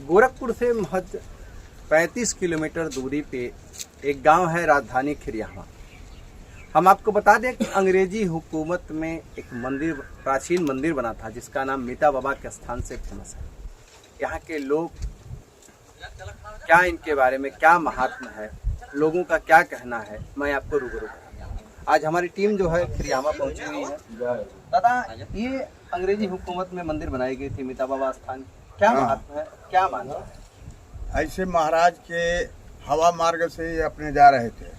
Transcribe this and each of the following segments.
गोरखपुर से महज 35 किलोमीटर दूरी पे एक गांव है राजधानी खिरियावा। हम आपको बता दें कि अंग्रेजी हुकूमत में एक मंदिर, प्राचीन मंदिर बना था जिसका नाम मीता बाबा के स्थान से फेमस है। यहाँ के लोग क्या, इनके बारे में क्या महात्मा है, लोगों का क्या कहना है, मैं आपको रूबरू कराऊंगा। आज हमारी टीम जो है खिरियावा पहुंची हुई है। दादा, ये अंग्रेजी हुकूमत में मंदिर बनाई गई थी मीता बाबा स्थान, क्या महात्मा है, क्या मानना है? ऐसे महाराज के हवा मार्ग से ये अपने जा रहे थे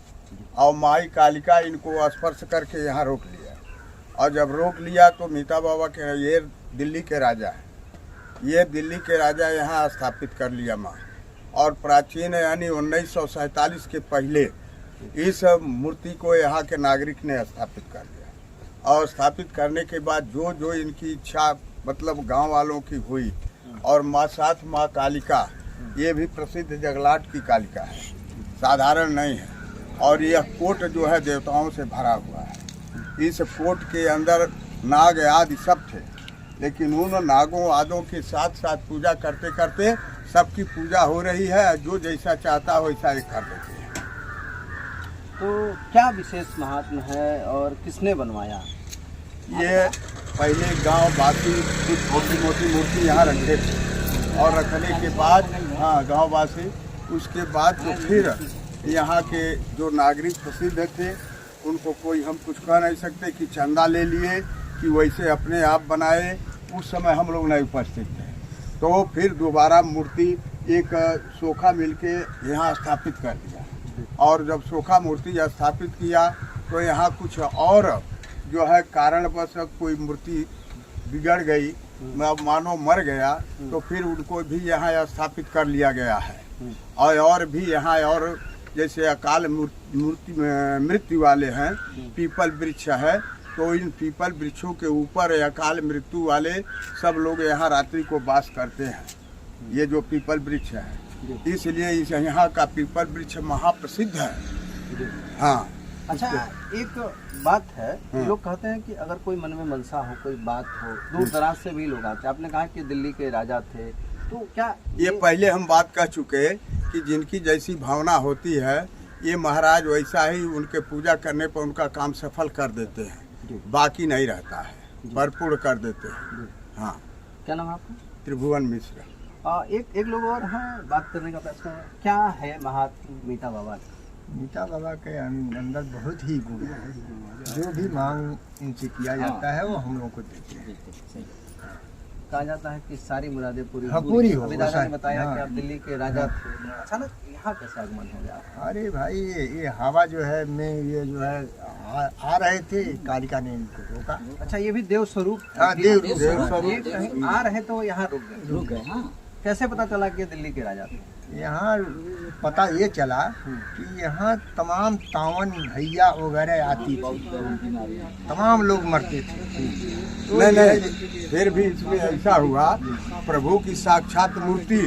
और माई कालिका इनको स्पर्श करके यहाँ रोक लिया। और जब रोक लिया तो मीता बाबा के, ये दिल्ली के राजा है, ये दिल्ली के राजा यहाँ स्थापित कर लिया माँ। और प्राचीन यानी 1947 के पहले इस मूर्ति को यहाँ के नागरिक ने स्थापित कर लिया। और स्थापित करने के बाद जो जो इनकी इच्छा मतलब गांव वालों की हुई। और माँ साथ माँ कालिका, ये भी प्रसिद्ध जगलाट की कालिका है, साधारण नहीं है। और यह कोट जो है देवताओं से भरा हुआ है। इस कोट के अंदर नाग आदि सब थे, लेकिन उन नागों आदों के साथ साथ पूजा करते करते सबकी पूजा हो रही है। जो जैसा चाहता वैसा ये कर देते हैं। तो क्या विशेष महात्मा है और किसने बनवाया? ये पहले गांव वासी कुछ छोटी मोटी मूर्ति यहाँ रखते थे और रखने के बाद गांव वासी, उसके बाद तो फिर यहाँ के जो नागरिक प्रसिद्ध थे उनको कोई हम कुछ कह नहीं सकते कि चंदा ले लिए कि वैसे अपने आप बनाए। उस समय हम लोग नहीं उपस्थित थे। तो फिर दोबारा मूर्ति एक सोखा मिलके यहाँ स्थापित कर दिया। और जब सोखा मूर्ति स्थापित किया तो यहाँ कुछ और जो है कारणवश कोई मूर्ति बिगड़ गई, मानो मर गया, तो फिर उनको भी यहाँ स्थापित कर लिया गया है। और भी यहाँ और जैसे अकाल मृत्यु वाले हैं, पीपल वृक्ष है, तो इन पीपल वृक्षों के ऊपर अकाल मृत्यु वाले सब लोग यहाँ रात्रि को वास करते हैं। ये जो पीपल वृक्ष है, इसलिए इस यहाँ का पीपल वृक्ष महाप्रसिद्ध है। हाँ। अच्छा, एक बात है, लोग कहते हैं कि अगर कोई मन में मनसा हो, कोई बात हो, दूर दराज से भी लोग आते हैं। आपने कहा कि दिल्ली के राजा थे, तो क्या ये पहले हम बात कर चुके कि जिनकी जैसी भावना होती है, ये महाराज वैसा ही उनके पूजा करने पर उनका काम सफल कर देते हैं, बाकी नहीं रहता है, भरपूर कर देते हैं। हाँ। क्या नाम है आपका? त्रिभुवन मिश्र। एक लोग और हैं, बात करने का प्रश्न है, क्या है महात्मा मीता बाबा? मीता बाबा के अंदर बहुत ही गुण है। जो भी मांग इनसे किया जाता है वो हम लोगों को देते हैं। कहा जाता है कि सारी मुरादें पूरी हो। अभी दादा ने बताया कि आप दिल्ली के राजा थे, अचानक यहाँ कैसे आगमन हो गया? अरे भाई, ये हवा जो है में ये जो है आ रहे थे, कालिका ने इनको रोका। अच्छा, ये भी देव स्वरूप? देव स्वरूप आ रहे तो यहाँ रुक गए। कैसे पता चला कि दिल्ली के राजा थे? यहाँ पता ये चला कि यहाँ तमाम तावन भैया वगैरह आती थी, तमाम लोग मरते थे। नहीं, फिर भी इसमें ऐसा हुआ, प्रभु की साक्षात मूर्ति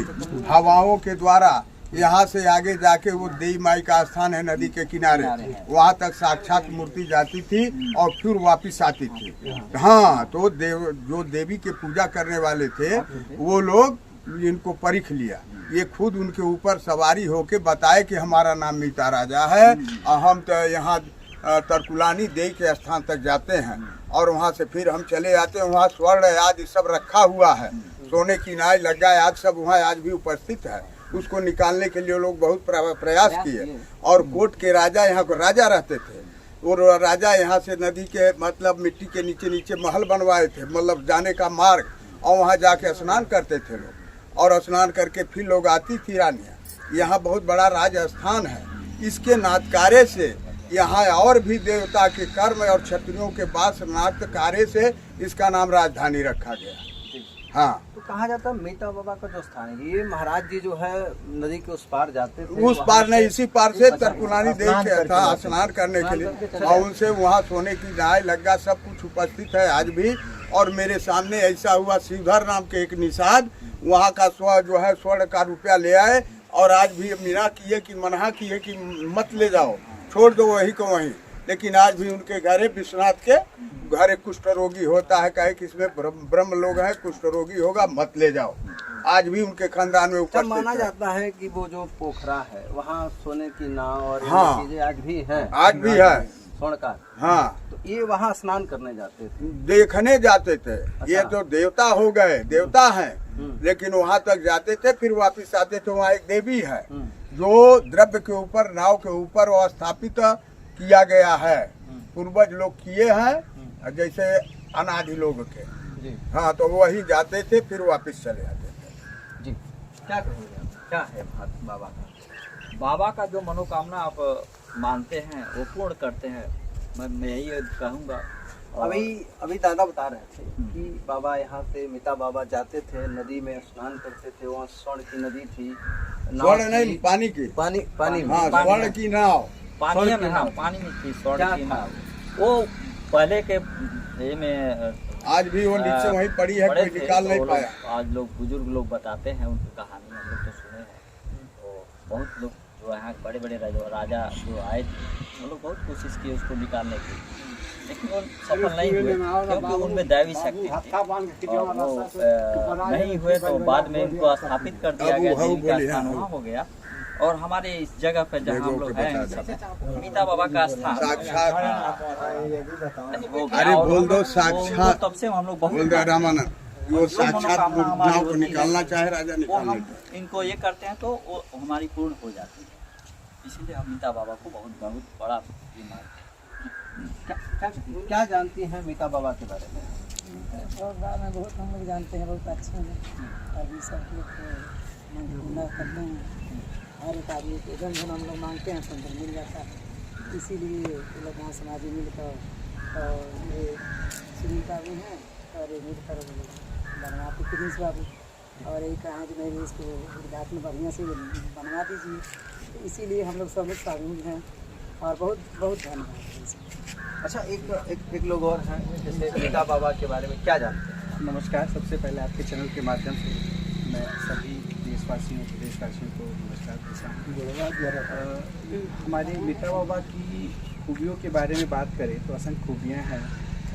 हवाओं के द्वारा यहाँ से आगे जाके वो देवी माई का स्थान है नदी के किनारे, वहाँ तक साक्षात मूर्ति जाती थी और फिर वापिस आती थी। हाँ, तो जो देवी के पूजा करने वाले थे वो लोग इनको परख लिया। ये खुद उनके ऊपर सवारी होके बताए कि हमारा नाम मीता राजा है और हम तो यहाँ तरकुलानी देवी के स्थान तक जाते हैं और वहाँ से फिर हम चले आते हैं। वहाँ स्वर्ण आदि सब रखा हुआ है, सोने की नाई लगा आज सब वहाँ आज भी उपस्थित है। उसको निकालने के लिए लोग बहुत प्रयास किए। और कोट के राजा यहाँ को राजा रहते थे, और राजा यहाँ से नदी के मतलब मिट्टी के नीचे नीचे महल बनवाए थे, मतलब जाने का मार्ग, और वहाँ जाके स्नान करते थे लोग। और स्नान करके फिर लोग आती थी रानियाँ। यहाँ बहुत बड़ा राजस्थान है। इसके नाटकारे से यहाँ और भी देवता के कर्म और क्षत्रियों के वास नाटकारे से इसका नाम राजधानी रखा गया। हाँ। तो कहा जाता है मीता बाबा का जो स्थान है, ये महाराज जी जो है नदी के उस पार जाते थे? उस पार नहीं, इसी पार से तरकुलानी देव के था स्नान करने के लिए, और उनसे वहाँ सोने की नाई लग्गा सब कुछ उपस्थित है आज भी। और मेरे सामने ऐसा हुआ, शिवधर नाम के एक निषाद वहाँ का जो है स्वर्ण का रुपया ले आए और आज भी मीना किए कि मना किए कि मत ले जाओ, छोड़ दो वही को वहीं। लेकिन आज भी उनके घरे विश्वनाथ के घरे कुष्ठ रोगी होता है, कहे कि इसमें ब्रह्म लोग हैं, कुष्ठ रोगी होगा, मत ले जाओ। आज भी उनके खानदान में जब उपस्थित माना है। जाता है कि वो जो पोखरा है वहाँ सोने की नाव और ये हाँ। चीजें आज भी हैं, आज भी है। स्वर्ण का, हाँ, तो ये वहाँ स्नान करने जाते थे। देखने जाते थे। ये तो देवता हो गए, देवता हैं, लेकिन वहाँ तक जाते थे, फिर वापस आते थे। वहाँ एक देवी है जो द्रव्य के ऊपर, नाव के ऊपर वो स्थापित किया गया है। पूर्वज लोग किए हैं, जैसे अनादि लोग के। जी हाँ, तो वही जाते थे, फिर वापस चले आते थे। जी, क्या कहेंगे आप? क्या है बाबा का? बाबा का जो मनोकामना आप मानते हैं वो पूर्ण करते हैं, मैं यही कहूँगा। और अभी दादा बता रहे थे कि बाबा यहाँ से मीता बाबा जाते थे, नदी में स्नान करते थे। वहाँ स्वर्ण की नदी थी, नाव स्वर्ण थी। नहीं, पानी की। पानी में। हाँ, स्वर्ण की नाव। पानी स्वर्ण में, की हाँ, नाव। पानी में थी क्या स्वर्ण की था? नाव। वो पहले के ये में आज भी वो नीचे वहीं पड़ी है, पड़े कोई थे, निकाल तो नहीं वो लोग- पाया। आज लोग बुजुर्ग लोग बताते हैं, उनकी कहानी हम लोग तो सुने हैं। तो बहुत लोग जो यहाँ बड़े बड़े राजा जो आए थे, वो लोग बहुत कोशिश की उसको निकालने की, लेकिन वो सफल नहीं हुए, क्योंकि उनमें दैवी शक्ति थी। और वो नहीं हुए तो बाद में उनको स्थापित कर दिया गया, देवी का स्थान वहाँ हो गया। और हमारे इस जगह पर जहाँ हम लोग हैं, इस समय मीता बाबा का स्थान साक्षात। नहीं हो गया। अरे और बोल हम दो लोग- साक्षात। वो तब से हम लोग बहुत बोल दे रामानंद, वो साक्षात मनोकामना हमारी नाव को होती है। निकालना चाहे राजा वो निकाल हम लेते हैं। इनको ये करते हैं तो वो हमारी पूर्ण हो जाती है। इसीलिए हम मीता बाबा को बहुत बहुत बड़ा ये मानते हैं। क्या जानती हैं मीता बाबा के बारे में? और गाँव में बहुत हम लोग जानते हैं, बहुत अच्छे हैं। अभी सब लोग मन पूर्ण करते हैं, हर एक आदमी को एकदम धन हम लोग मांगते हैं तो मिल जाता है। इसीलिए ये लोग वहाँ समाधि मिलकर और ये श्री का भी है और ये मिलकर बनवाते प्रिंस बाबू, और एक कहा कि नहीं इसको उद्घाटन बढ़िया से बनवा दीजिए। तो इसीलिए हम लोग सब लोग शामिल हैं और बहुत बहुत धन्यवाद है इसमें। अच्छा, एक लोग और हैं, जैसे मीता बाबा के बारे में क्या जानते हैं? नमस्कार। सबसे पहले आपके चैनल के माध्यम से मैं सभी देशवासियों प्रदेशवासियों को नमस्कार देता हूँ। हमारे मीता बाबा की खूबियों के बारे में बात करें तो असंख्य खूबियाँ हैं,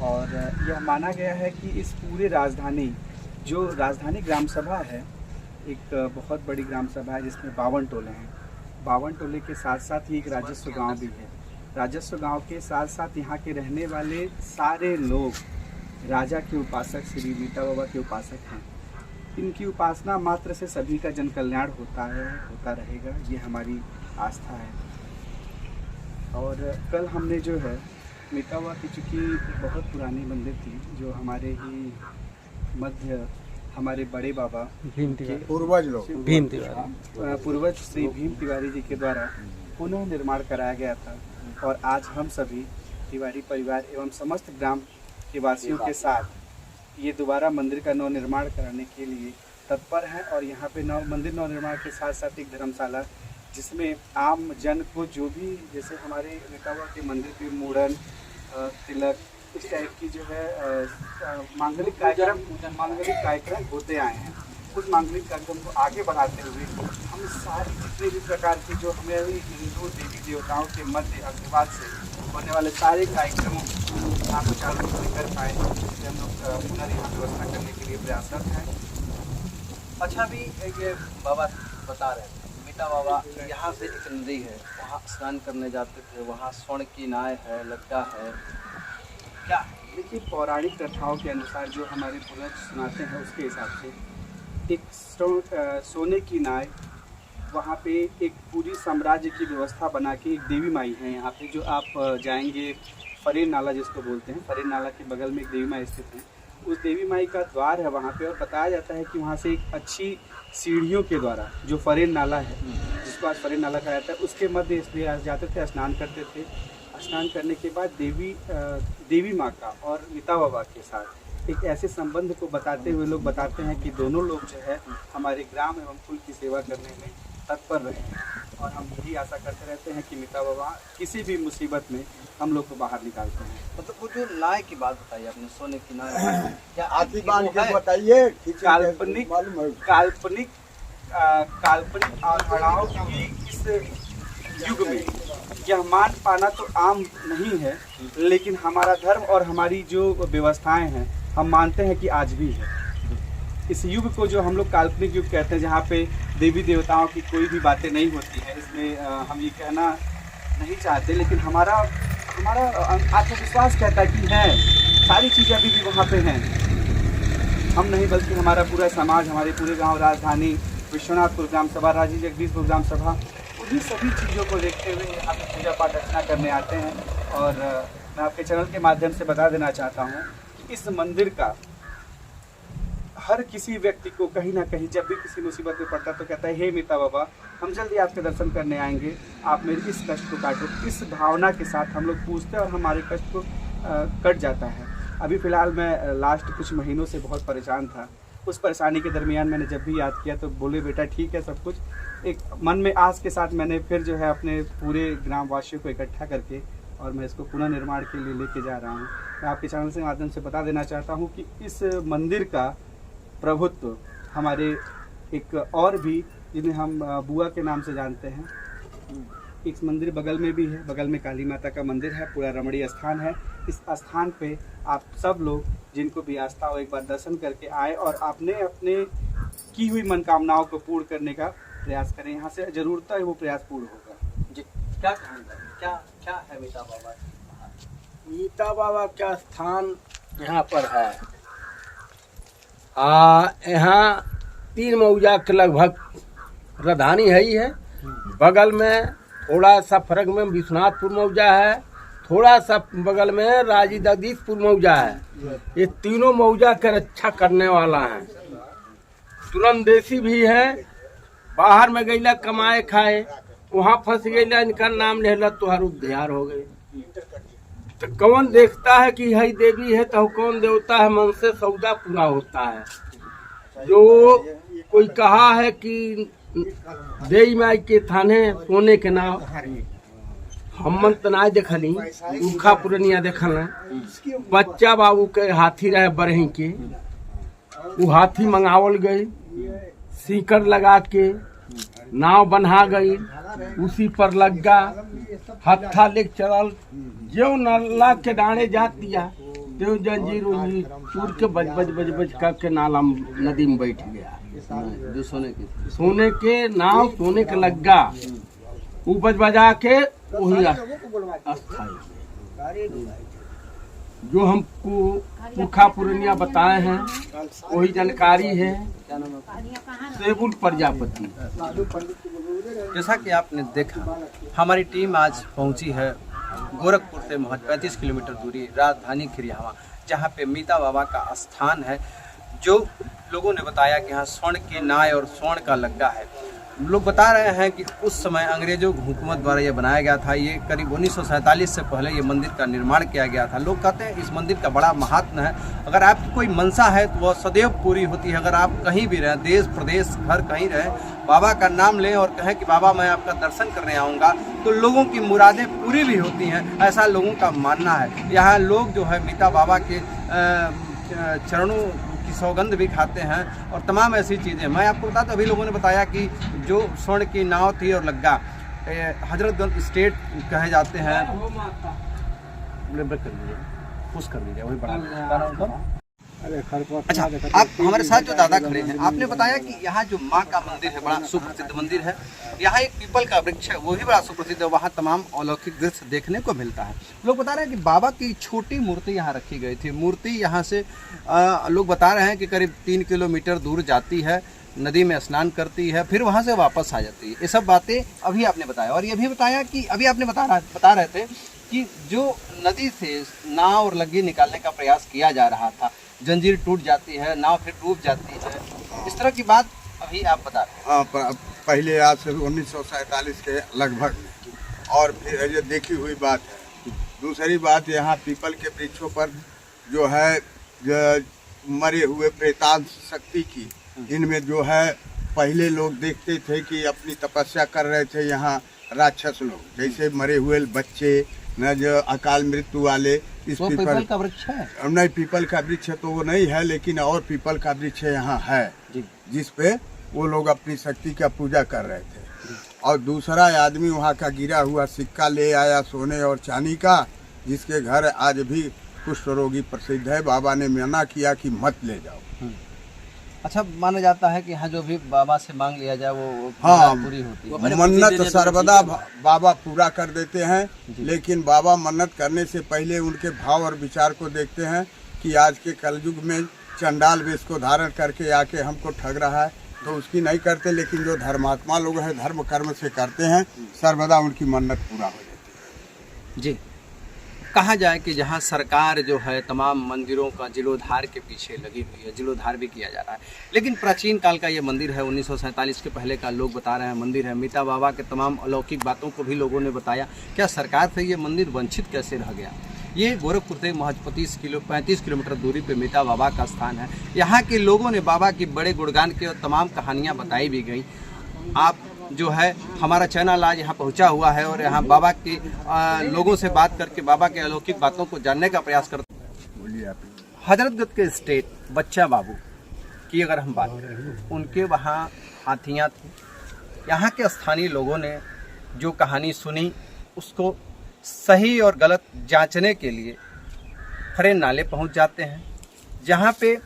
और यह माना गया है कि इस पूरे जो राजधानी ग्राम सभा है, एक बहुत बड़ी ग्राम सभा है जिसमें 52 टोले हैं। 52 टोले के साथ साथ ही एक राजस्व गांव भी है। राजस्व गांव के साथ साथ यहाँ के रहने वाले सारे लोग राजा के उपासक श्री मीता बाबा के उपासक हैं। इनकी उपासना मात्र से सभी का जन कल्याण होता रहेगा, ये हमारी आस्था है। और कल हमने जो है मीता बाबा की, चूँकि बहुत पुरानी मंदिर थी, जो हमारे ही मध्य हमारे बड़े बाबा पूर्वज लोग पूर्वज श्री भीम तिवारी जी के द्वारा पुनः निर्माण कराया गया था। और आज हम सभी तिवारी परिवार एवं समस्त ग्राम के वासियों के साथ ये दोबारा मंदिर का नवनिर्माण कराने के लिए तत्पर हैं। और यहाँ पे मंदिर नवनिर्माण के साथ साथ एक धर्मशाला, जिसमें आम जन को जो भी, जैसे हमारे मीता बाबा के मंदिर के मुंडन, तिलक, इस टाइप की जो है मांगलिक कार्यक्रम होते आए हैं। उस मांगलिक कार्यक्रम को आगे बढ़ाते हुए हम सारी जितने भी प्रकार की जो हमारे हिंदू देवी देवताओं के मध्य आशीर्वाद से होने वाले सारे कार्यक्रमों यहाँ पर चालू कर पाए, इसलिए हम लोग पुनः यहाँ व्यवस्था करने के लिए प्रयासरत हैं। अच्छा, भी ये बाबा बता रहे थे, मीता बाबा यहाँ से एक नदी है, वहाँ स्नान करने जाते थे, वहाँ स्वर्ण की नाव है, लट्टा है, क्या? देखिए, पौराणिक कथाओं के अनुसार जो हमारे पूर्वज सुनाते हैं उसके हिसाब से एक सोने की नाव, वहाँ पे एक पूरी साम्राज्य की व्यवस्था बना के एक देवी माई है यहाँ पे, जो आप जाएंगे फरेर नाला जिसको बोलते हैं, फरेर नाला के बगल में एक देवी माई स्थित है। उस देवी माई का द्वार है वहाँ पे, और बताया जाता है कि वहाँ से एक अच्छी सीढ़ियों के द्वारा, जो फरेर नाला है जिसको आज फरेर नाला कहा जाता है, उसके मध्य इसलिए जाते थे, स्नान करते थे। स्नान करने के बाद देवी माँ का और मीता बाबा के साथ एक ऐसे संबंध को बताते हुए लोग बताते हैं कि दोनों लोग जो है हमारे ग्राम एवं कुल की सेवा करने में तत्पर रहे हैं। और हम यही आशा करते रहते हैं कि मीता बाबा किसी भी मुसीबत में हम लोग को बाहर निकालते हैं। मतलब वो जो नाव की बात बताई आपने, सोने की नाव, क्या हाथी बांध के बताइए। काल्पनिक मालूम है? काल्पनिक अवधारणाओं की इस युग में यह मान पाना तो आम नहीं है, लेकिन हमारा धर्म और हमारी जो व्यवस्थाएं हैं हम मानते हैं कि आज भी है। इस युग को जो हम लोग काल्पनिक युग कहते हैं, जहाँ पे देवी देवताओं की कोई भी बातें नहीं होती है, इसमें हम ये कहना नहीं चाहते, लेकिन हमारा आत्मविश्वास कहता है कि है, सारी चीज़ें अभी भी वहाँ पे हैं। हम नहीं बल्कि हमारा पूरा समाज, हमारे पूरे गांव, राजधानी, विश्वनाथपुर ग्राम सभा, राजीव जगदीशपुर ग्राम सभा, उन्हीं सभी चीज़ों को देखते हुए यहाँ पे पूजा पाठ अर्चना करने आते हैं। और मैं आपके चैनल के माध्यम से बता देना चाहता हूँ कि इस मंदिर का हर किसी व्यक्ति को कहीं ना कहीं जब भी किसी मुसीबत में पड़ता है तो कहता है, हे मीता बाबा, हम जल्दी आपके दर्शन करने आएंगे, आप मेरी इस कष्ट को काटो। इस भावना के साथ हम लोग पूछते हैं और हमारे कष्ट को कट जाता है। अभी फ़िलहाल मैं लास्ट कुछ महीनों से बहुत परेशान था। उस परेशानी के दरमियान मैंने जब भी याद किया तो बोले, बेटा ठीक है सब कुछ। एक मन में आस के साथ मैंने फिर जो है अपने पूरे ग्राम वासियों को इकट्ठा करके और मैं इसको पुनर्निर्माण के लिए लेके जा रहा हूँ। मैं आपके चैनल के माध्यम से बता देना चाहता हूँ कि इस मंदिर का प्रभुत्व हमारे एक और भी, जिन्हें हम बुआ के नाम से जानते हैं, एक मंदिर बगल में भी है। बगल में काली माता का मंदिर है, पूरा रमणीय स्थान है। इस स्थान पे आप सब लोग जिनको भी आस्था हो एक बार दर्शन करके आए और आपने अपने की हुई मनकामनाओं को पूर्ण करने का प्रयास करें। यहाँ से जरूरत है वो प्रयास पूर्ण होगा। जी, क्या कहेंगे, क्या है मीता बाबा? मीता बाबा का स्थान यहाँ पर है। यहाँ 3 मौजा के लगभग राजधानी है ही है। बगल में थोड़ा सा फर्क में विश्वनाथपुर मौजा है, थोड़ा सा बगल में राजीव जगदीशपुर मौजा है। ये तीनों मौजा का रक्षा करने वाला है। तुरंत देसी भी है, बाहर में गईला कमाए खाए, वहाँ फंस गईला, इनका नाम लेला तुहार उद्धार हो गए। तो कौन देखता है कि हई देवी है तो कौन देवता है, मन से सौदा पूरा होता है। जो कोई कहा है कि देई माई के थाने सोने के नाव, हम तो ना देखली, उखा पुरनिया देखल है। बच्चा बाबू के हाथी रहे बरही के, वो हाथी मंगावल गई, सीकर लगा के नाव बना गई, उसी पर लगा हत्था लेके चलल। जो नाला के डाणे जात दिया तो जंजीर उंजीर चूर के बज बज बज बज करके नाला नदी में बैठ गया। जो सोने के नाव सोने के लग्गा, वो बज बजा के वही अस्थाई। जो हमको पुरखा पुरनिया बताए हैं वही जानकारी है। सेबुल प्रजापति। जैसा कि आपने देखा, हमारी टीम आज पहुंची है गोरखपुर से महज 35 किलोमीटर दूरी राजधानी खिरियावा, जहां पे मीता बाबा का स्थान है। जो लोगों ने बताया कि यहाँ स्वर्ण की नाय और स्वर्ण का लग्गा है। लोग बता रहे हैं कि उस समय अंग्रेजों की हुकूमत द्वारा ये बनाया गया था। ये करीब 1947 से पहले ये मंदिर का निर्माण किया गया था। लोग कहते हैं इस मंदिर का बड़ा महात्म है। अगर आपकी कोई मनसा है तो वह सदैव पूरी होती है। अगर आप कहीं भी रहें, देश प्रदेश घर कहीं रहें, बाबा का नाम लें और कहें कि बाबा मैं आपका दर्शन करने आऊँगा, तो लोगों की मुरादें पूरी भी होती हैं, ऐसा लोगों का मानना है। यहाँ लोग जो है मीता बाबा के चरणों की सौगंध भी खाते हैं और तमाम ऐसी चीज़ें। मैं आपको बता दूं, अभी लोगों ने बताया कि जो स्वर्ण की नाव थी और लग्गा, हजरतगंज स्टेट कहे जाते हैं। पुश कर लीजिए, वही बड़ा। अच्छा, आप हमारे साथ जो दादा खड़े हैं, आपने बताया कि यहाँ जो माँ का मंदिर है बड़ा सुप्रसिद्ध मंदिर है। यहाँ एक पीपल का वृक्ष है, वो भी बड़ा सुप्रसिद्ध है। वहाँ तमाम अलौकिक दृश्य देखने को मिलता है। लोग बता रहे हैं कि बाबा की छोटी मूर्ति यहाँ रखी गई थी। मूर्ति यहाँ से लोग बता रहे हैं कि करीब 3 किलोमीटर दूर जाती है, नदी में स्नान करती है, फिर वहाँ से वापस आ जाती है। ये सब बातें अभी आपने बताया। और ये भी बताया कि अभी आपने बता रहे थे कि जो नदी से नाव और लग्गी निकालने का प्रयास किया जा रहा था, जंजीर टूट जाती है, नाव फिर डूब जाती है, इस तरह की बात अभी आप बता रहे हैं। पहले आज से 1947 के लगभग, और फिर ये देखी हुई बात है। दूसरी बात, यहाँ पीपल के वृक्षों पर जो है मरे हुए प्रेतांत शक्ति की, इनमें जो है पहले लोग देखते थे कि अपनी तपस्या कर रहे थे यहाँ राक्षस लोग, जैसे मरे हुए बच्चे न, जो अकाल मृत्यु वाले। इस पीपल का वृक्ष है? नहीं, पीपल का वृक्ष तो वो नहीं है, लेकिन और पीपल का वृक्ष यहाँ है जिस पे वो लोग अपनी शक्ति का पूजा कर रहे थे। और दूसरा आदमी वहाँ का गिरा हुआ सिक्का ले आया सोने और चांदी का, जिसके घर आज भी कुष्ठ रोगी प्रसिद्ध है। बाबा ने मना किया कि मत ले जाओ। अच्छा, माना जाता है कि यहाँ जो भी बाबा से मांग लिया जाए वो हाँ, पूरी होती है। मन्नत सर्वदा बाबा पूरा कर देते हैं, लेकिन बाबा मन्नत करने से पहले उनके भाव और विचार को देखते हैं कि आज के कलयुग में चंडाल वेश को धारण करके आके हमको ठग रहा है, तो उसकी नहीं करते। लेकिन जो धर्मात्मा लोग हैं, धर्म कर्म से करते हैं, सर्वदा उनकी मन्नत पूरा हो जाती है। जी, कहा जाए कि जहाँ सरकार जो है तमाम मंदिरों का जीर्णोद्धार के पीछे लगी हुई है, जीर्णोद्धार भी किया जा रहा है, लेकिन प्राचीन काल का ये मंदिर है, 1947 के पहले का लोग बता रहे हैं मंदिर है। मीता बाबा के तमाम अलौकिक बातों को भी लोगों ने बताया। क्या सरकार से ये मंदिर वंचित कैसे रह गया? ये गोरखपुर से महज 35 किलोमीटर दूरी पे मीता बाबा का स्थान है। यहाँ के लोगों ने बाबा की बड़े गुणगान की और तमाम कहानियाँ बताई भी गई। आप जो है हमारा चैनल आज यहाँ पहुँचा हुआ है और यहाँ बाबा के लोगों से बात करके बाबा के अलौकिक बातों को जानने का प्रयास करते हैं। बोलिए आप। हजरतगंज के स्टेट बच्चा बाबू की अगर हम बात करें, उनके वहाँ हाथियाँ थी। यहाँ के स्थानीय लोगों ने जो कहानी सुनी उसको सही और गलत जांचने के लिए खड़े नाले पहुँच जाते हैं, जहाँ पे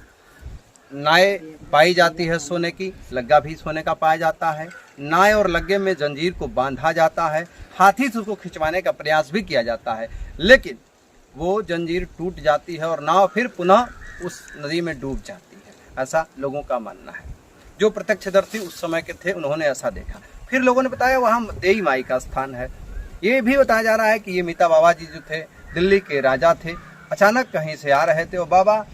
नाय पाई जाती है सोने की, लग्गा भी सोने का पाया जाता है। नाय और लग्गे में जंजीर को बांधा जाता है, हाथी से उसको खिंचवाने का प्रयास भी किया जाता है, लेकिन वो जंजीर टूट जाती है और नाव फिर पुनः उस नदी में डूब जाती है। ऐसा लोगों का मानना है। जो प्रत्यक्षदर्शी उस समय के थे उन्होंने ऐसा देखा। फिर लोगों ने बताया वहाँ देई माई का स्थान है। ये भी बताया जा रहा है कि ये मीता बाबा जी जो थे दिल्ली के राजा थे, अचानक कहीं से आ रहे थे और बाबा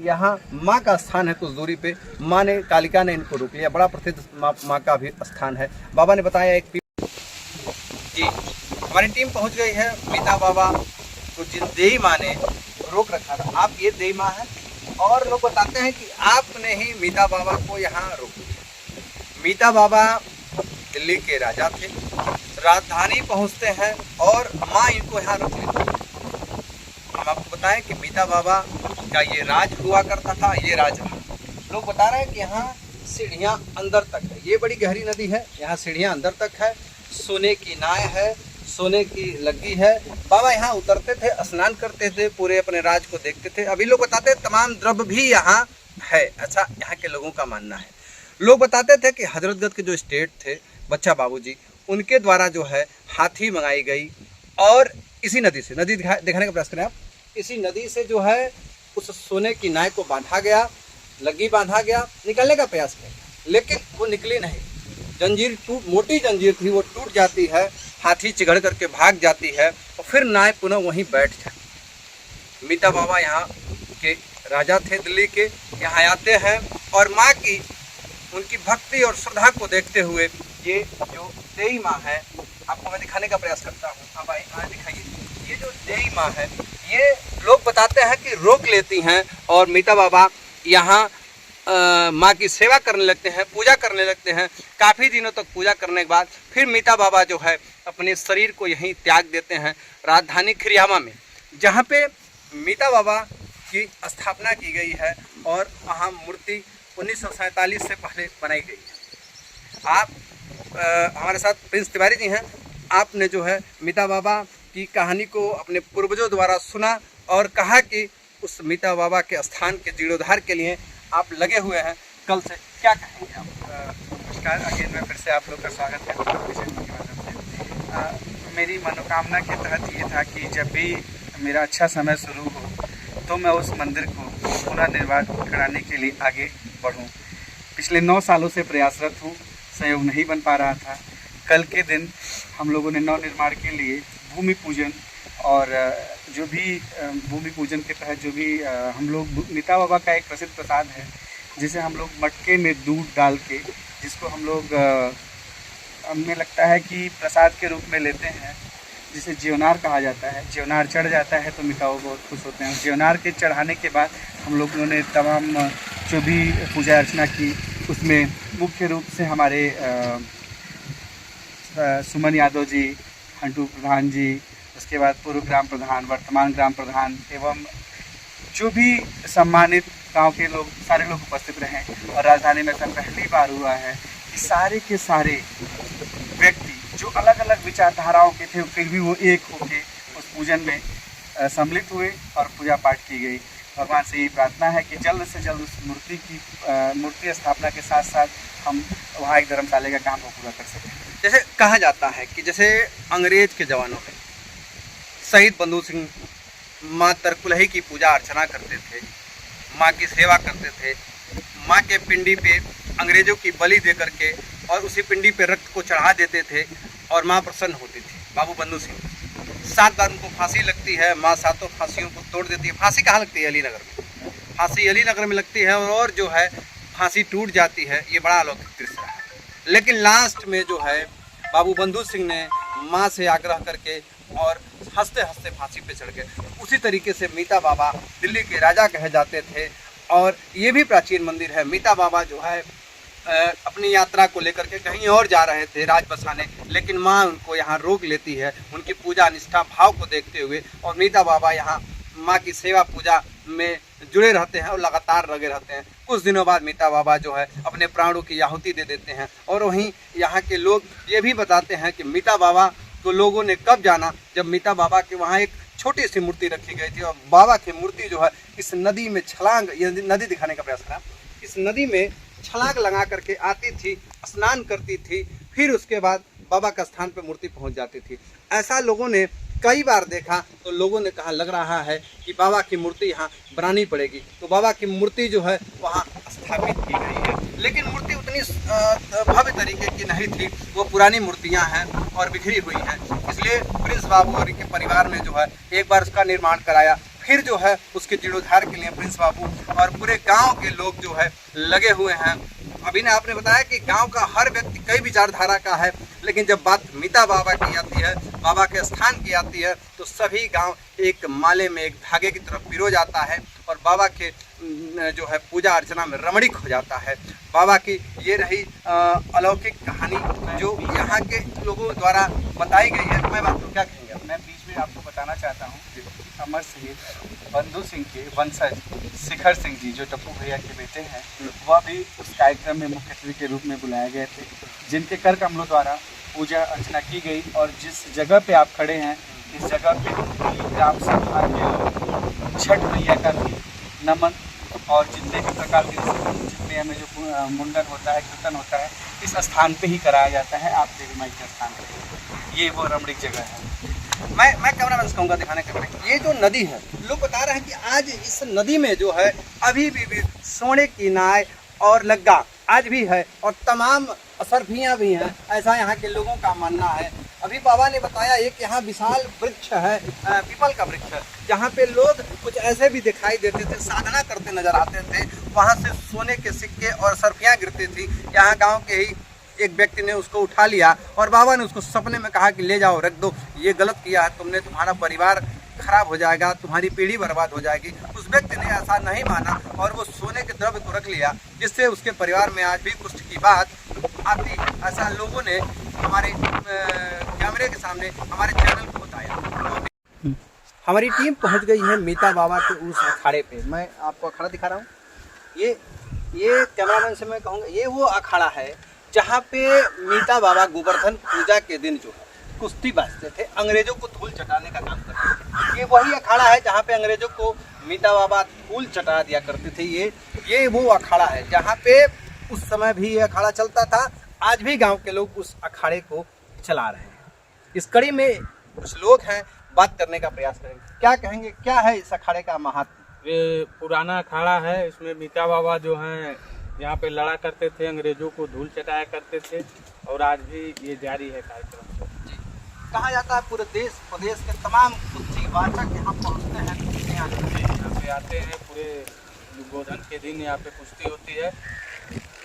यहाँ माँ का स्थान है कुछ दूरी पे, माँ ने कालिका ने इनको रोक लिया। बड़ा प्रसिद्ध माँ का भी स्थान है। बाबा ने बताया एक जी हमारी टीम पहुँच गई है मीता बाबा को जिन देई माँ ने रोक रखा था। आप ये देई माँ है और लोग बताते हैं कि आपने ही मीता बाबा को यहाँ रोक दिया। मीता बाबा दिल्ली के राजा थे, राजधानी पहुँचते हैं और माँ इनको यहाँ रोक लेती है। हम आपको बताएं कि मीता बाबा का ये राज हुआ करता था, ये राज रहा। लोग बता रहे हैं कि यहाँ सीढ़ियाँ अंदर तक है। ये बड़ी गहरी नदी है, यहाँ सीढ़ियाँ अंदर तक है। सोने की नाव है, सोने की लग्गी है। बाबा यहाँ उतरते थे, स्नान करते थे, पूरे अपने राज को देखते थे। अभी लोग बताते हैं तमाम द्रव्य भी यहाँ है, ऐसा यहाँ के लोगों का मानना है। लोग बताते थे कि हजरतगंज के जो स्टेट थे बच्चा बाबू जी, उनके द्वारा जो है हाथी मंगाई गई और इसी नदी से, नदी दिखाने का प्रयास करें आप, इसी नदी से जो है उस सोने की नाव को बांधा गया, लग्गी बांधा गया, निकलने का प्रयास किया, लेकिन वो निकली नहीं। जंजीर मोटी जंजीर थी, वो टूट जाती है, हाथी चिगड़ करके भाग जाती है और फिर नाव पुनः वहीं बैठ जाती। मीता बाबा यहाँ के राजा थे दिल्ली के, यहाँ आते हैं और माँ की उनकी भक्ति और श्रद्धा को देखते हुए ये जो देई माँ है, आपको मैं दिखाने का प्रयास करता हूँ। अब आए दिखाइए, ये जो देई माँ है ये लोग बताते हैं कि रोक लेती हैं और मीता बाबा यहाँ माँ की सेवा करने लगते हैं, पूजा करने लगते हैं। काफ़ी दिनों तक पूजा करने के बाद फिर मीता बाबा जो है अपने शरीर को यहीं त्याग देते हैं राजधानी खिरियामा में, जहाँ पे मीता बाबा की स्थापना की गई है और वहाँ मूर्ति 1947 से पहले बनाई गई है। आप हमारे साथ प्रिंस तिवारी जी हैं। आपने जो है मीता बाबा की कहानी को अपने पूर्वजों द्वारा सुना और कहा कि उस मीता बाबा के स्थान के जीर्णोद्धार के लिए आप लगे हुए हैं। कल से क्या कहेंगे आप? नमस्कार, अगेन मैं फिर से आप लोग का स्वागत करता हूँ के माध्यम से। मेरी मनोकामना के तहत ये था कि जब भी मेरा अच्छा समय शुरू हो तो मैं उस मंदिर को पुनर्निर्माण कराने के लिए आगे बढ़ूँ। पिछले 9 सालों से प्रयासरत हूँ, सहयोग नहीं बन पा रहा था। कल के दिन हम लोगों ने नवनिर्माण के लिए भूमि पूजन और जो भी भूमि पूजन के तहत जो भी हम लोग मीता बाबा का एक प्रसिद्ध प्रसाद है जिसे हम लोग मटके में दूध डाल के, जिसको हम लोग हमें लगता है कि प्रसाद के रूप में लेते हैं, जिसे ज्योनार कहा जाता है। ज्योनार चढ़ जाता है तो मीता बाबा बहुत खुश होते हैं। ज्योनार के चढ़ाने के बाद हम लोगों ने तमाम जो भी पूजा अर्चना की, उसमें मुख्य रूप से हमारे सुमन यादव जी, हंटू प्रधान जी, उसके बाद पूर्व ग्राम प्रधान, वर्तमान ग्राम प्रधान एवं जो भी सम्मानित गांव के लोग, सारे लोग उपस्थित रहे। और राजधानी में ऐसा पहली बार हुआ है कि सारे के सारे व्यक्ति जो अलग अलग विचारधाराओं के थे फिर भी वो एक होके उस पूजन में सम्मिलित हुए और पूजा पाठ की गई। भगवान से यही प्रार्थना है कि जल्द से जल्द उस मूर्ति स्थापना के साथ साथ हम वहाँ एक धर्मशाला का काम को पूरा कर सकें। जैसे कहा जाता है कि जैसे अंग्रेज के जवानों में शहीद बंधु सिंह माँ तरकुलही की पूजा अर्चना करते थे, माँ की सेवा करते थे, माँ के पिंडी पे अंग्रेजों की बलि दे करके और उसी पिंडी पे रक्त को चढ़ा देते थे और माँ प्रसन्न होती थी। बाबू बंधु सिंह 7 बार उनको फांसी लगती है, माँ 7 फांसियों को तोड़ देती है। फांसी कहाँ लगती है? अलीनगर में। फांसी अलीनगर में लगती है और जो है फांसी टूट जाती है। ये बड़ा अलौकिक दृश्य है। लेकिन लास्ट में जो है बाबू बंधु सिंह ने माँ से आग्रह करके और हंसते हंसते फांसी पे चढ़ गए। उसी तरीके से मीता बाबा दिल्ली के राजा कहे जाते थे और ये भी प्राचीन मंदिर है। मीता बाबा जो है अपनी यात्रा को लेकर के कहीं और जा रहे थे राज बसाने, लेकिन माँ उनको यहाँ रोक लेती है उनकी पूजा निष्ठा भाव को देखते हुए, और मीता बाबा यहाँ माँ की सेवा पूजा में जुड़े रहते हैं और लगातार लगे रहते हैं। कुछ दिनों बाद मीता बाबा जो है अपने प्राणों की आहुति दे देते हैं। और वहीं यहाँ के लोग ये भी बताते हैं कि मीता बाबा को लोगों ने कब जाना, जब मीता बाबा के वहाँ एक छोटी सी मूर्ति रखी गई थी और बाबा की मूर्ति जो है इस नदी में छलांग, ये नदी दिखाने का प्रयास करा, इस नदी में छलांग लगा करके आती थी, स्नान करती थी, फिर उसके बाद बाबा का स्थान पर मूर्ति पहुंच जाती थी। ऐसा लोगों ने कई बार देखा तो लोगों ने कहा लग रहा है कि बाबा की मूर्ति यहाँ बनानी पड़ेगी। तो बाबा की मूर्ति जो है वहाँ स्थापित की गई है, लेकिन मूर्ति उतनी भव्य तरीके की नहीं थी। वो पुरानी मूर्तियाँ हैं और बिखरी हुई हैं, इसलिए प्रिंस बाबू और इनके परिवार ने जो है एक बार उसका निर्माण कराया। फिर जो है उसके जीर्णोद्धार के लिए प्रिंस बाबू और पूरे गांव के लोग जो है लगे हुए हैं। अभी ने आपने बताया कि गांव का हर व्यक्ति कई विचारधारा का है, लेकिन जब बात मीता बाबा की आती है, बाबा के स्थान की आती है, तो सभी गांव एक माले में, एक धागे की तरफ पिरो जाता है और बाबा के जो है पूजा अर्चना में रमणीक हो जाता है। बाबा की ये रही अलौकिक कहानी जो यहाँ के लोगों द्वारा बताई गई है। मैं बात को क्या कहेंगे? मैं बीच में आपको बताना चाहता हूँ कि अमर शहीद बंधु सिंह के वंशज शिखर सिंह जी जो टप्पू भैया के बेटे हैं, वह भी उस कार्यक्रम में मुख्य अतिथि के रूप में बुलाए गए थे, जिनके कर कमलों द्वारा पूजा अर्चना की गई। और जिस जगह पे आप खड़े हैं, इस जगह पे ग्राम सभा के लोग छठ मैया का भी नमन और जितने भी प्रकार के छठ मैया में जो मुंडन होता है, कीर्तन होता है, इस स्थान पे ही कराया जाता है। आप देवी माई के स्थान पे, ये वो रमणीक जगह है। मैं कैमरामैन से कहूँगा दिखाने के लिए, ये जो नदी है, लोग बता रहे हैं कि आज इस नदी में जो है अभी भी सोने की नाव और लग्गा आज भी है और तमाम असरफियाँ भी हैं, ऐसा यहाँ के लोगों का मानना है। अभी बाबा ने बताया एक यहाँ विशाल वृक्ष है, पीपल का वृक्ष है, जहाँ पे लोग कुछ ऐसे भी दिखाई देते थे, साधना करते नजर आते थे। वहाँ से सोने के सिक्के और सरफियाँ गिरती थी। यहाँ गाँव के ही एक व्यक्ति ने उसको उठा लिया और बाबा ने उसको सपने में कहा कि ले जाओ, रख दो, ये गलत किया है तुमने, तुम्हारा परिवार खराब हो जाएगा, तुम्हारी पीढ़ी बर्बाद हो जाएगी। उस व्यक्ति ने ऐसा नहीं माना और वो सोने के द्रव्य को रख लिया, जिससे उसके परिवार में आज भी कुष्ठ की बात आती है। ऐसा लोगों ने हमारे कैमरे के सामने हमारे चैनल को बताया। हमारी टीम पहुंच गई है मीता बाबा के उस अखाड़े पे। मैं आपको अखाड़ा दिखा रहा हूँ। ये कैमरामैन से मैं कहूँगा, ये वो अखाड़ा है जहाँ पे मीता बाबा गोवर्धन पूजा के दिन जो है कुश्ती बाजते थे, अंग्रेजों को धूल चटाने का काम करते थे। ये वही अखाड़ा है जहाँ पे अंग्रेजों को मीता बाबा धूल चटा दिया करते थे। ये वो अखाड़ा है जहाँ पे उस समय भी ये अखाड़ा चलता था। आज भी गांव के लोग उस अखाड़े को चला रहे हैं। इस कड़ी में कुछ लोग हैं, बात करने का प्रयास करेंगे। क्या कहेंगे, क्या है इस अखाड़े का महात्म? ये पुराना अखाड़ा है, इसमें मीता बाबा जो हैं यहाँ पे लड़ा करते थे, अंग्रेजों को धूल चटाया करते थे और आज भी ये जारी है कार्यक्रम। कहा जाता है पूरे देश प्रदेश के तमाम कुश्ती वाचक यहाँ पहुँचते हैं, यहाँ पे आते हैं। पूरे गोधन के दिन यहाँ पे कुश्ती होती है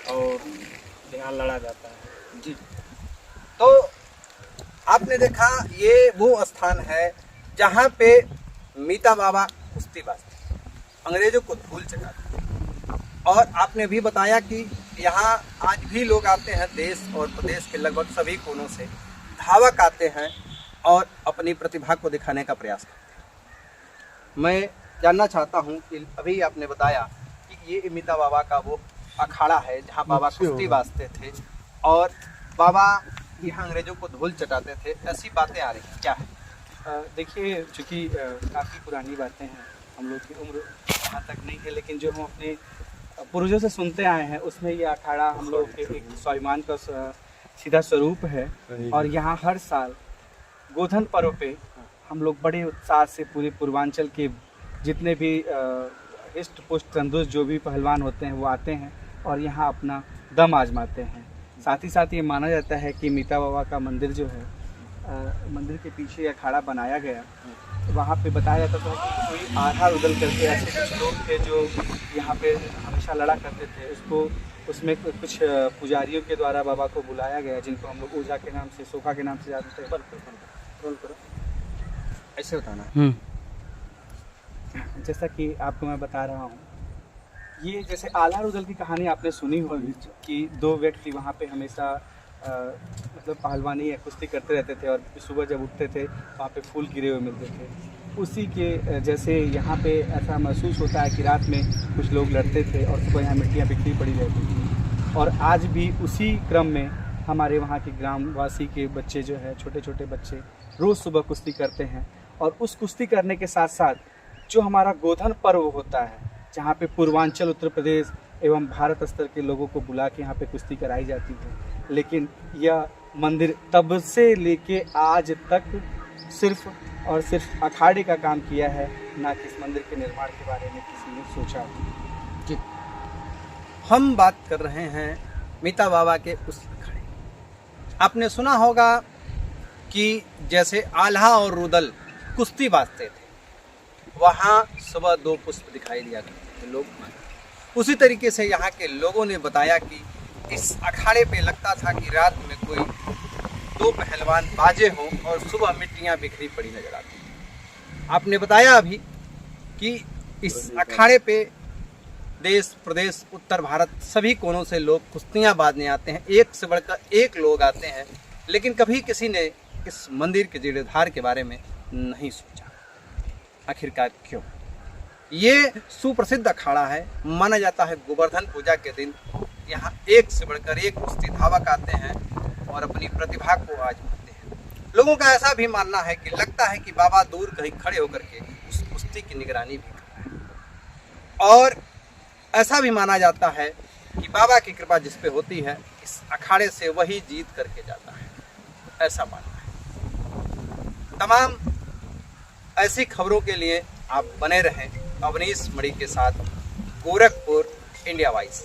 और यहाँ लड़ा जाता है जी। तो आपने देखा ये वो स्थान है जहाँ पे मीता बाबा कुश्ती बाजते, अंग्रेजों को धूल चटाते। और आपने भी बताया कि यहाँ आज भी लोग आते हैं, देश और प्रदेश के लगभग सभी कोनों से धावक आते हैं और अपनी प्रतिभा को दिखाने का प्रयास करते हैं। मैं जानना चाहता हूँ कि अभी आपने बताया कि ये मीता बाबा का वो अखाड़ा है जहाँ बाबा कुश्ती बाजते थे और बाबा यहाँ अंग्रेजों को धूल चटाते थे, ऐसी बातें आ रही हैं, क्या है? देखिए, चूँकि काफ़ी पुरानी बातें हैं, हम लोग की उम्र यहाँ तक नहीं है, लेकिन जो हम अपने पूर्वजों से सुनते आए हैं उसमें ये अखाड़ा हम लोग के एक स्वाभिमान का सीधा स्वरूप है। और यहाँ हर साल गोधन पर्व पे हम लोग बड़े उत्साह से पूरे पूर्वांचल के जितने भी इष्ट पुष्ट तंदुरुस्त जो भी पहलवान होते हैं वो आते हैं और यहाँ अपना दम आजमाते हैं। साथ ही साथ ये माना जाता है कि मीता बाबा का मंदिर जो है, मंदिर के पीछे अखाड़ा बनाया गया, वहाँ पे बताया जाता था कि कोई आधा उदल करके ऐसे कुछ लोग थे जो यहाँ पे हमेशा लड़ा करते थे। उसमें कुछ पुजारियों के द्वारा बाबा को बुलाया गया, जिनको हम लोग ओझा के नाम से, सोखा के नाम से जानते हैं। रोल करो, ऐसे बताना। जैसा कि आपको मैं बता रहा हूँ, ये जैसे आल्हा रुदल की कहानी आपने सुनी होगी कि दो व्यक्ति वहाँ पे हमेशा मतलब पहलवानी या कुश्ती करते रहते थे और सुबह जब उठते थे वहाँ पे फूल गिरे हुए मिलते थे। उसी के जैसे यहाँ पे ऐसा महसूस होता है कि रात में कुछ लोग लड़ते थे और सुबह यहाँ मिट्टियाँ बिखरी पड़ी रहती थी। और आज भी उसी क्रम में हमारे वहाँ के ग्रामवासी के बच्चे जो है, छोटे छोटे बच्चे रोज़ सुबह कुश्ती करते हैं। और उस कुश्ती करने के साथ साथ जो हमारा गोधन पर्व होता है, जहाँ पे पूर्वांचल उत्तर प्रदेश एवं भारत स्तर के लोगों को बुला के यहाँ पे कुश्ती कराई जाती है। लेकिन यह मंदिर तब से लेके आज तक सिर्फ और सिर्फ अखाड़े का काम किया है, ना कि इस मंदिर के निर्माण के बारे में किसी ने सोचा हो। हम बात कर रहे हैं मीता बाबा के उस अखाड़े। आपने सुना होगा कि जैसे आल्हा और रुदल कुश्ती बाजते थे, वहाँ सुबह 2 पुष्प दिखाई दिया करते थे लोग। उसी तरीके से यहाँ के लोगों ने बताया कि इस अखाड़े पे लगता था कि रात में कोई 2 पहलवान बाजे हों और सुबह मिट्टियाँ बिखरी पड़ी नजर आती। आपने बताया अभी कि इस अखाड़े पे देश प्रदेश उत्तर भारत सभी कोनों से लोग कुश्तियाँ बाजने आते हैं, एक से बढ़कर एक लोग आते हैं। लेकिन कभी किसी ने इस मंदिर के जीर्णोद्धार के बारे में नहीं सोचा। आखिरकार क्यों? ये सुप्रसिद्ध अखाड़ा है। माना जाता है गोवर्धन पूजा के दिन यहाँ एक से बढ़कर एक कुश्ती धावक आते हैं और अपनी प्रतिभा को आजमाते हैं। लोगों का ऐसा भी मानना है कि लगता है कि बाबा दूर कहीं खड़े होकर के उस कुश्ती की निगरानी भी कर रहे हैं। और ऐसा भी माना जाता है कि बाबा की कृपा जिस पे होती है, इस अखाड़े से वही जीत करके जाता है, ऐसा मानना है। तमाम ऐसी खबरों के लिए आप बने रहें अवनीश मणि के साथ, गोरखपुर, इंडिया वाइज।